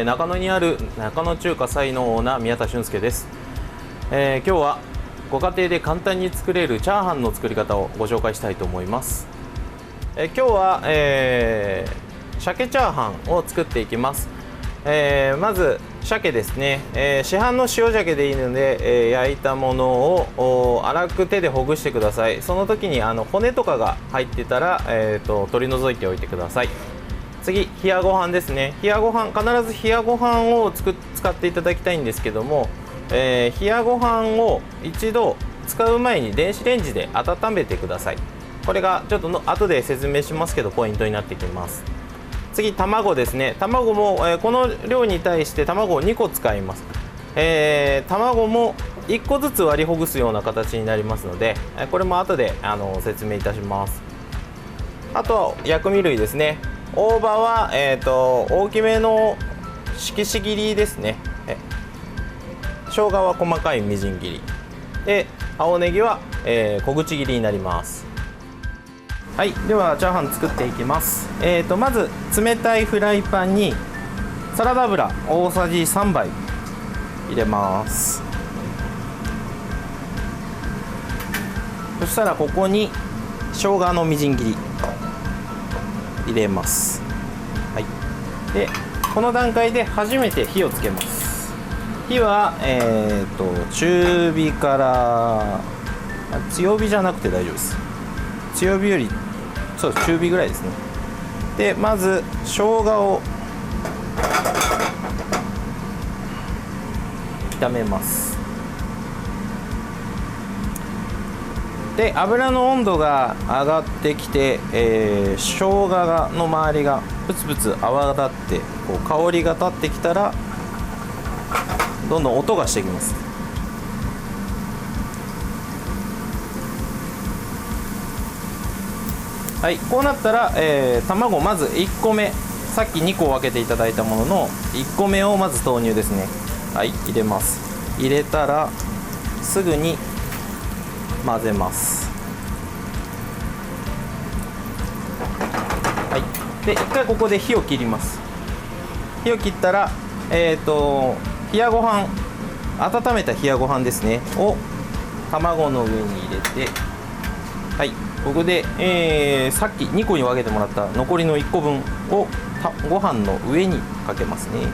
中野にある中野中華菜のオーナー宮田俊介です。今日はご家庭で簡単に作れるチャーハンの作り方をご紹介したいと思います。今日は、鮭チャーハンを作っていきます。まず鮭ですね、市販の塩鮭でいいので、焼いたものを粗く手でほぐしてください。その時に骨とかが入ってたら、取り除いておいてください。次、冷やご飯ですね。冷やご飯、必ず冷やご飯を使っていただきたいんですけども、冷やご飯を一度使う前に電子レンジで温めてください。これがちょっと後で説明しますけどポイントになってきます。次、卵ですね。卵も、この量に対して卵を2個使います。卵も1個ずつ割りほぐすような形になりますので、これも後で説明いたします。あとは薬味類ですね。大葉は、大きめの色紙切りですね。生姜は細かいみじん切りで、青ネギは、小口切りになります。はい、ではチャーハン作っていきます。まず冷たいフライパンにサラダ油大さじ3杯入れます。そしたらここに生姜のみじん切り入れます。はい、でこの段階で初めて火をつけます。火は、中火から強火じゃなくて大丈夫です。強火よりそう中火ぐらいですね。でまず生姜を炒めます。で油の温度が上がってきて、生姜の周りがプツプツ泡立ってこう香りが立ってきたらどんどん音がしてきます。はい、こうなったら、卵まず1個目、さっき2個分けていただいたものの1個目をまず投入ですね。はい、入れます。入れたらすぐに混ぜます。はい、で1回ここで火を切ります。火を切ったら、冷やご飯、温めた冷やご飯ですねを卵の上に入れて、はい、ここで、さっき2個に分けてもらった残りの1個分をご飯の上にかけますね。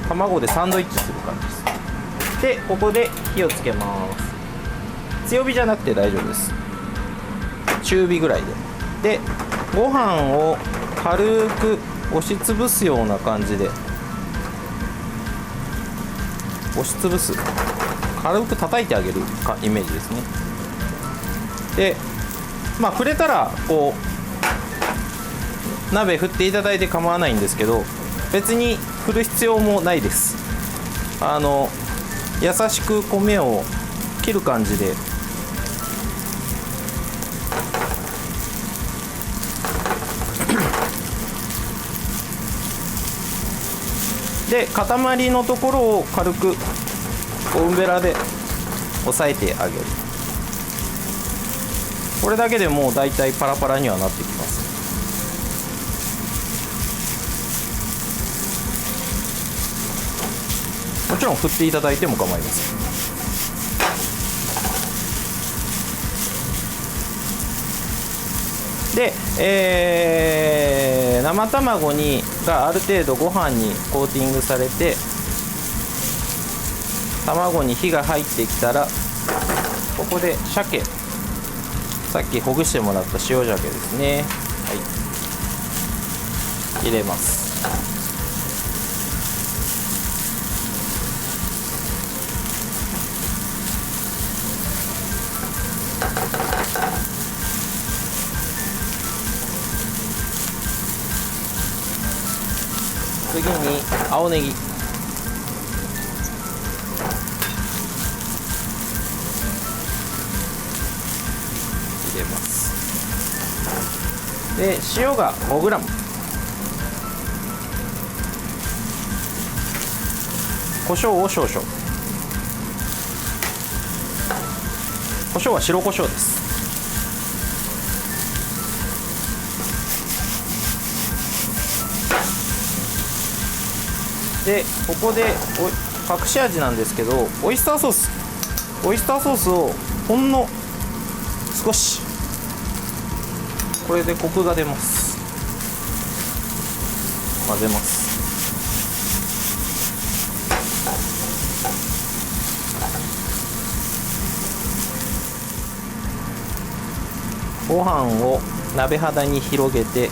卵でサンドイッチする感じです。でここで火をつけます。強火じゃなくて大丈夫です。中火ぐらいで。でご飯を軽く押しつぶすような感じで押しつぶす、軽く叩いてあげるかイメージですね。で触れたらこう鍋振っていただいて構わないんですけど、別に振る必要もないです。優しく米を切る感じでで塊のところを軽くゴムベラで押さえてあげる。これだけでもうだいたいパラパラにはなってきます。もちろん振っていただいても構いません。で、生卵がある程度ご飯にコーティングされて卵に火が入ってきたら、ここで鮭、さっきほぐしてもらった塩鮭ですね、はい、入れます。次に青ネギ、入れます。で塩が 5g、 胡椒を少々、胡椒は白胡椒です。でここで隠し味なんですけど、オイスターソースをほんの少し、これでコクが出ます。混ぜます。ご飯を鍋肌に広げて、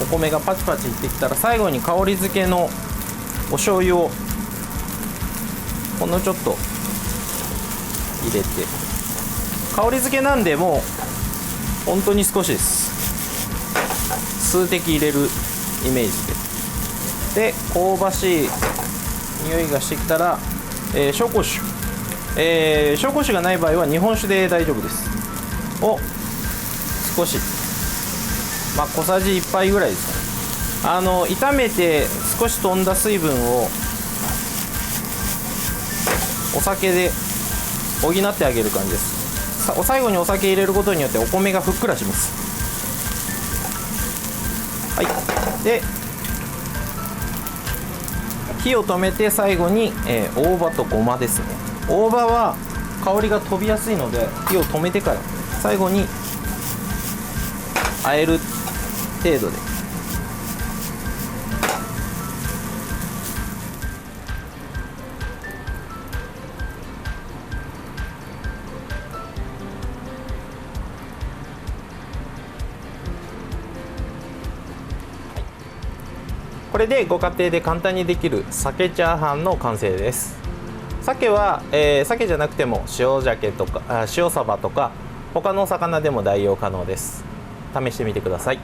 お米がパチパチいってきたら、最後に香り付けのお醤油をほんのちょっと入れて、香り付けなんでもう本当に少しです。数滴入れるイメージで、香ばしい匂いがしてきたら、紹興酒、紹興酒がない場合は日本酒で大丈夫です。を少し、小さじ1杯ぐらいですかね。炒めて少し飛んだ水分をお酒で補ってあげる感じです。最後にお酒入れることによってお米がふっくらします。はい、で火を止めて、最後に、大葉とごまですね。大葉は香りが飛びやすいので、火を止めてから最後に和える程度で。これでご家庭で簡単にできる鮭チャーハンの完成です。鮭は、鮭じゃなくても塩鮭とか塩サバとか他のお魚でも代用可能です。試してみてください。